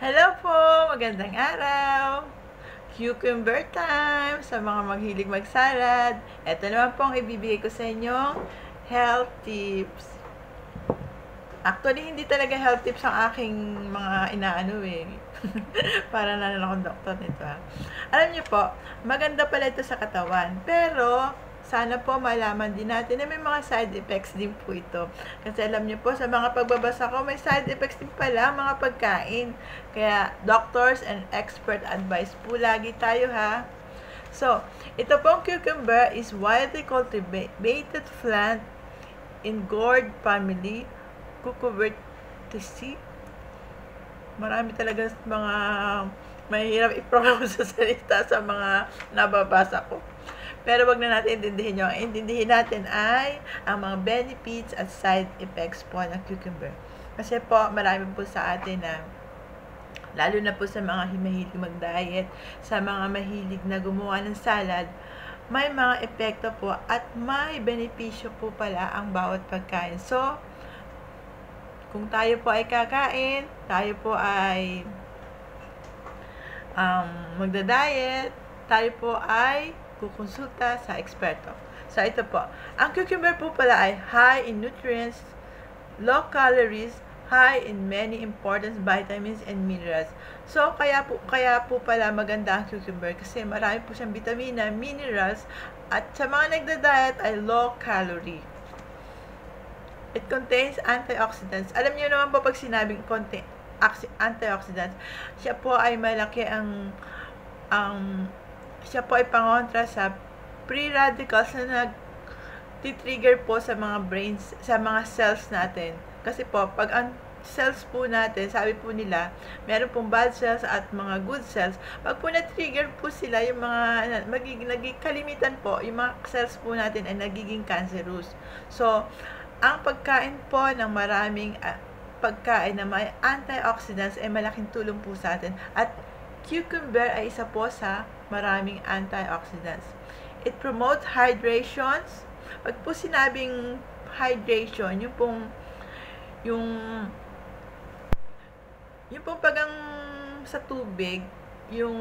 Hello po! Magandang araw! Cucumber time sa mga maghilig magsalad. Ito naman po ang ibibigay ko sa inyong health tips. Actually, hindi talaga health tips ang aking mga inaano eh. Para na akong doktor nito ha. Alam niyo po, maganda pala ito sa katawan. Pero, sana po malaman din natin na may mga side effects din po ito. Kasi alam niyo po, sa mga pagbabasa ko, may side effects din pala mga pagkain. Kaya, doctors and expert advice po lagi tayo ha. So, ito pong cucumber is widely cultivated plant in gourd family, Cucubertaceae. Marami talaga mga mahirap i-pronounce sa salita sa mga nababasa ko. Pero wag na natin intindihin nyo. Ang intindihin natin ay ang mga benefits at side effects po ng cucumber. Kasi po, marami po sa atin na lalo na po sa mga mahilig mag-diet, sa mga mahilig na gumawa ng salad, may mga epekto po at may benepisyo po pala ang bawat pagkain. So, kung tayo po ay kakain, tayo po ay magda-diet, tayo po ay kukonsulta sa eksperto. So, ito po. Ang cucumber po pala ay high in nutrients, low calories, high in many important vitamins and minerals. So, kaya po pala maganda ang cucumber kasi marami po siyang vitamina, minerals, at sa mga nagda-diet ay low calorie. It contains antioxidants. Alam niyo naman po pag sinabing antioxidants, siya po ay malaki siya po ay pangontra sa free radicals na nag-trigger po sa mga brains, sa mga cells natin. Kasi po, pag ang cells po natin, sabi po nila, meron pong bad cells at mga good cells. Pag po na-trigger po sila, yung mga kalimitan po, yung mga cells po natin ay nagiging cancerous. So, ang pagkain po ng maraming pagkain na may antioxidants ay malaking tulong po sa atin. At cucumber ay isa po sa maraming antioxidants. It promotes hydrations. Pag po sinabing hydration, yung pong pag sa tubig, yung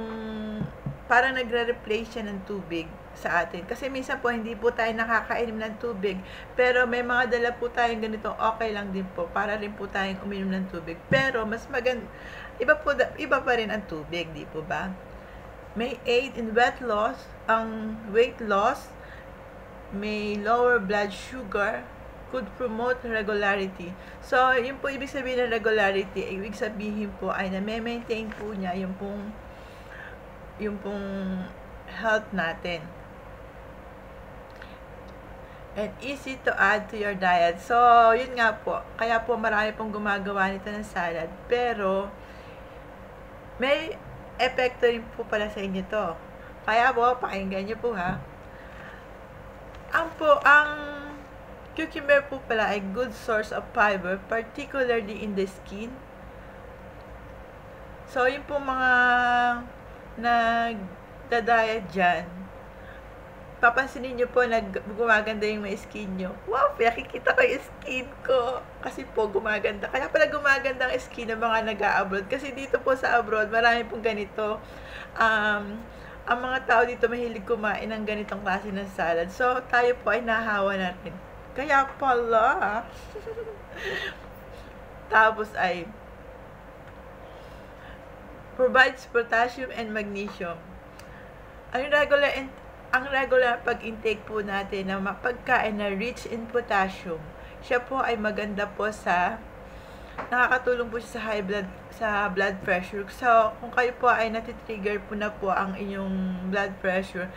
parang nagre-replace siya ng tubig sa atin. Kasi minsan po, hindi po tayo nakakainom ng tubig. Pero may mga dala po tayong ganito, okay lang din po. Para rin po tayong uminom ng tubig. Pero, mas maganda, iba pa rin ang tubig, di po ba? May aid in weight loss, may lower blood sugar, could promote regularity. So, yun po ibig sabihin ng regularity, ibig sabihin po ay na-maintain po niya yung pong health natin. And easy to add to your diet. So, yun nga po. Kaya po marami pong gumagawa nito ng salad. Pero, may epekto rin po pala sa inyo to. Kaya po, pakinggan nyo po ha. Ang cucumber po pala ay good source of fiber, particularly in the skin. So, yun po mga nagda-diet dyan, papansinin nyo po na gumaganda yung may skin nyo. Wow, nakikita ko yung skin ko. Kasi po gumaganda. Kaya pala gumaganda ang skin ng mga nag-a-abroad. Kasi dito po sa abroad, marami pong ganito. Ang mga tao dito mahilig kumain ng ganitong klase ng salad. So, tayo po ay nahawa natin. Kaya pala. Tapos ay provides potassium and magnesium. Ang regular pag-intake po natin ng pagkain na rich in potassium, siya po ay maganda po nakakatulong po siya sa blood pressure. So, kung kayo po ay natitrigger po na po ang inyong blood pressure,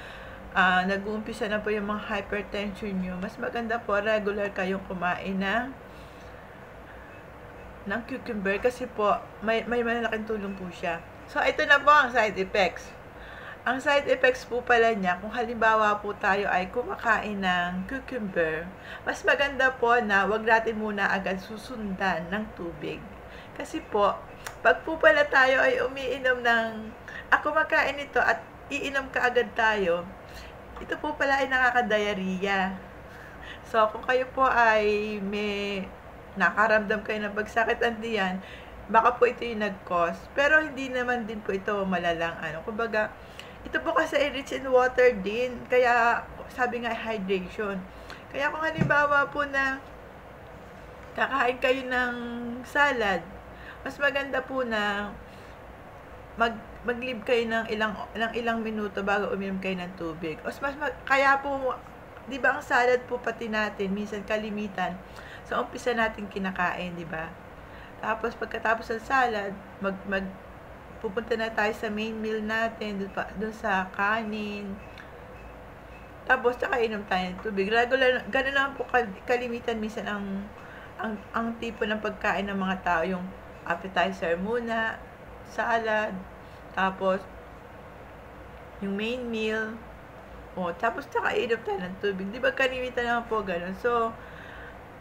nag-uumpisa na po yung mga hypertension nyo, mas maganda po regular kayong kumain ng cucumber kasi po may malaking tulong po siya. So, ito na po ang side effects. Ang side effects po pala niya, kung halimbawa po tayo ay kumakain ng cucumber, mas maganda po na wag natin muna agad susundan ng tubig. Kasi po, pag po pala tayo ay kumakain ito at iinom ka agad tayo, ito po pala ay nakaka-diarrhea. So, kung kayo po ay may nakaramdam kayo ng pagsakit ang tiyan, baka po ito yung nag-cause. Pero hindi naman din po ito malalang ano. Kumbaga, ito po kasi rich in water din. Kaya, sabi nga hydration. Kaya kung halimbawa po na kakain kayo ng salad, mas maganda po na mag-leave kayo ng ilang minuto bago uminom kayo ng tubig. Kaya po, 'di ba ang salad po pati natin minsan kalimitan sa umpisa natin kinakain, 'di ba? Tapos pagkatapos ng salad, pupunta na tayo sa main meal natin, dun sa kanin. Tapos saka inom tayo ng tubig. Regular, ganun lang po kalimitan minsan ang tipo ng pagkain ng mga tao, yung appetizer muna, salad, tapos yung main meal, tapos saka inom tayo ng tubig. Di ba kalimitan naman po ganun? So,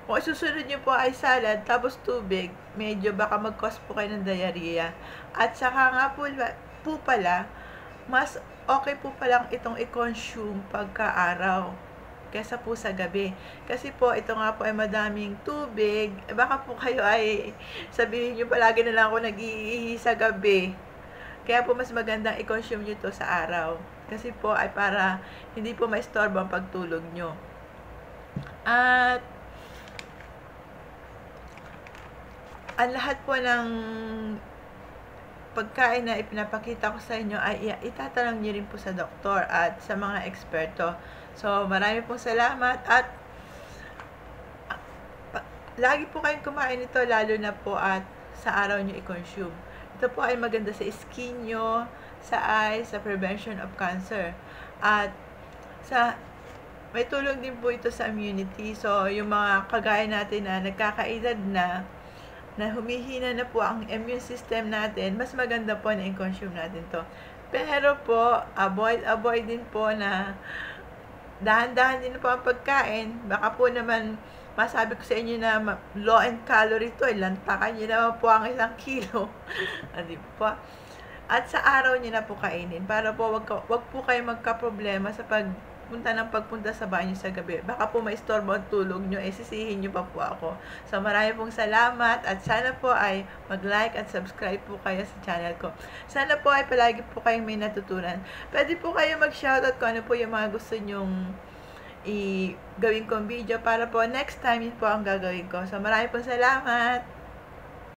kung susunod nyo po ay salad, tapos tubig, medyo baka mag-cause po kayo ng diarrhea. At saka nga po pala, mas okay po palang itong i-consume pagka-araw kesa po sa gabi. Kasi po, ito nga po ay madaming tubig. Baka po kayo ay sabihin nyo palagi na lang ako nag-iihi sa gabi. Kaya po mas magandang i-consume nyo ito sa araw. Kasi po ay para hindi po maistorbo ang pagtulog nyo. At ang lahat po ng pagkain na ipinapakita ko sa inyo ay itatanong niyo rin po sa doktor at sa mga eksperto. So, marami pong salamat at lagi po kayong kumain ito, lalo na po at sa araw nyo i-consume. Ito po ay maganda sa skin nyo, sa eyes, sa prevention of cancer. At may tulong din po ito sa immunity. So, yung mga kagaya natin na nagkakaedad na humihina na po ang immune system natin, mas maganda po na i-consume natin to. Pero po, avoid din po na dahan-dahan din po ang pagkain. Baka po naman, masabi ko sa inyo na low in calorie to, lantakan nyo naman po ang 1 kilo. Di po? At sa araw nyo na po kainin, para po wag po kayo magka-problema sa pagpunta sa banyo sa gabi. Baka po maistorbo ang tulog nyo, sisihin nyo pa po ako. So, marami pong salamat at sana po ay mag-like at subscribe po kayo sa channel ko. Sana po ay palagi po kayong may natutunan. Pwede po kayo mag-shoutout kung ano po yung mga gusto nyong gawin kong video para po next time yun po ang gagawin ko. So, marami pong salamat!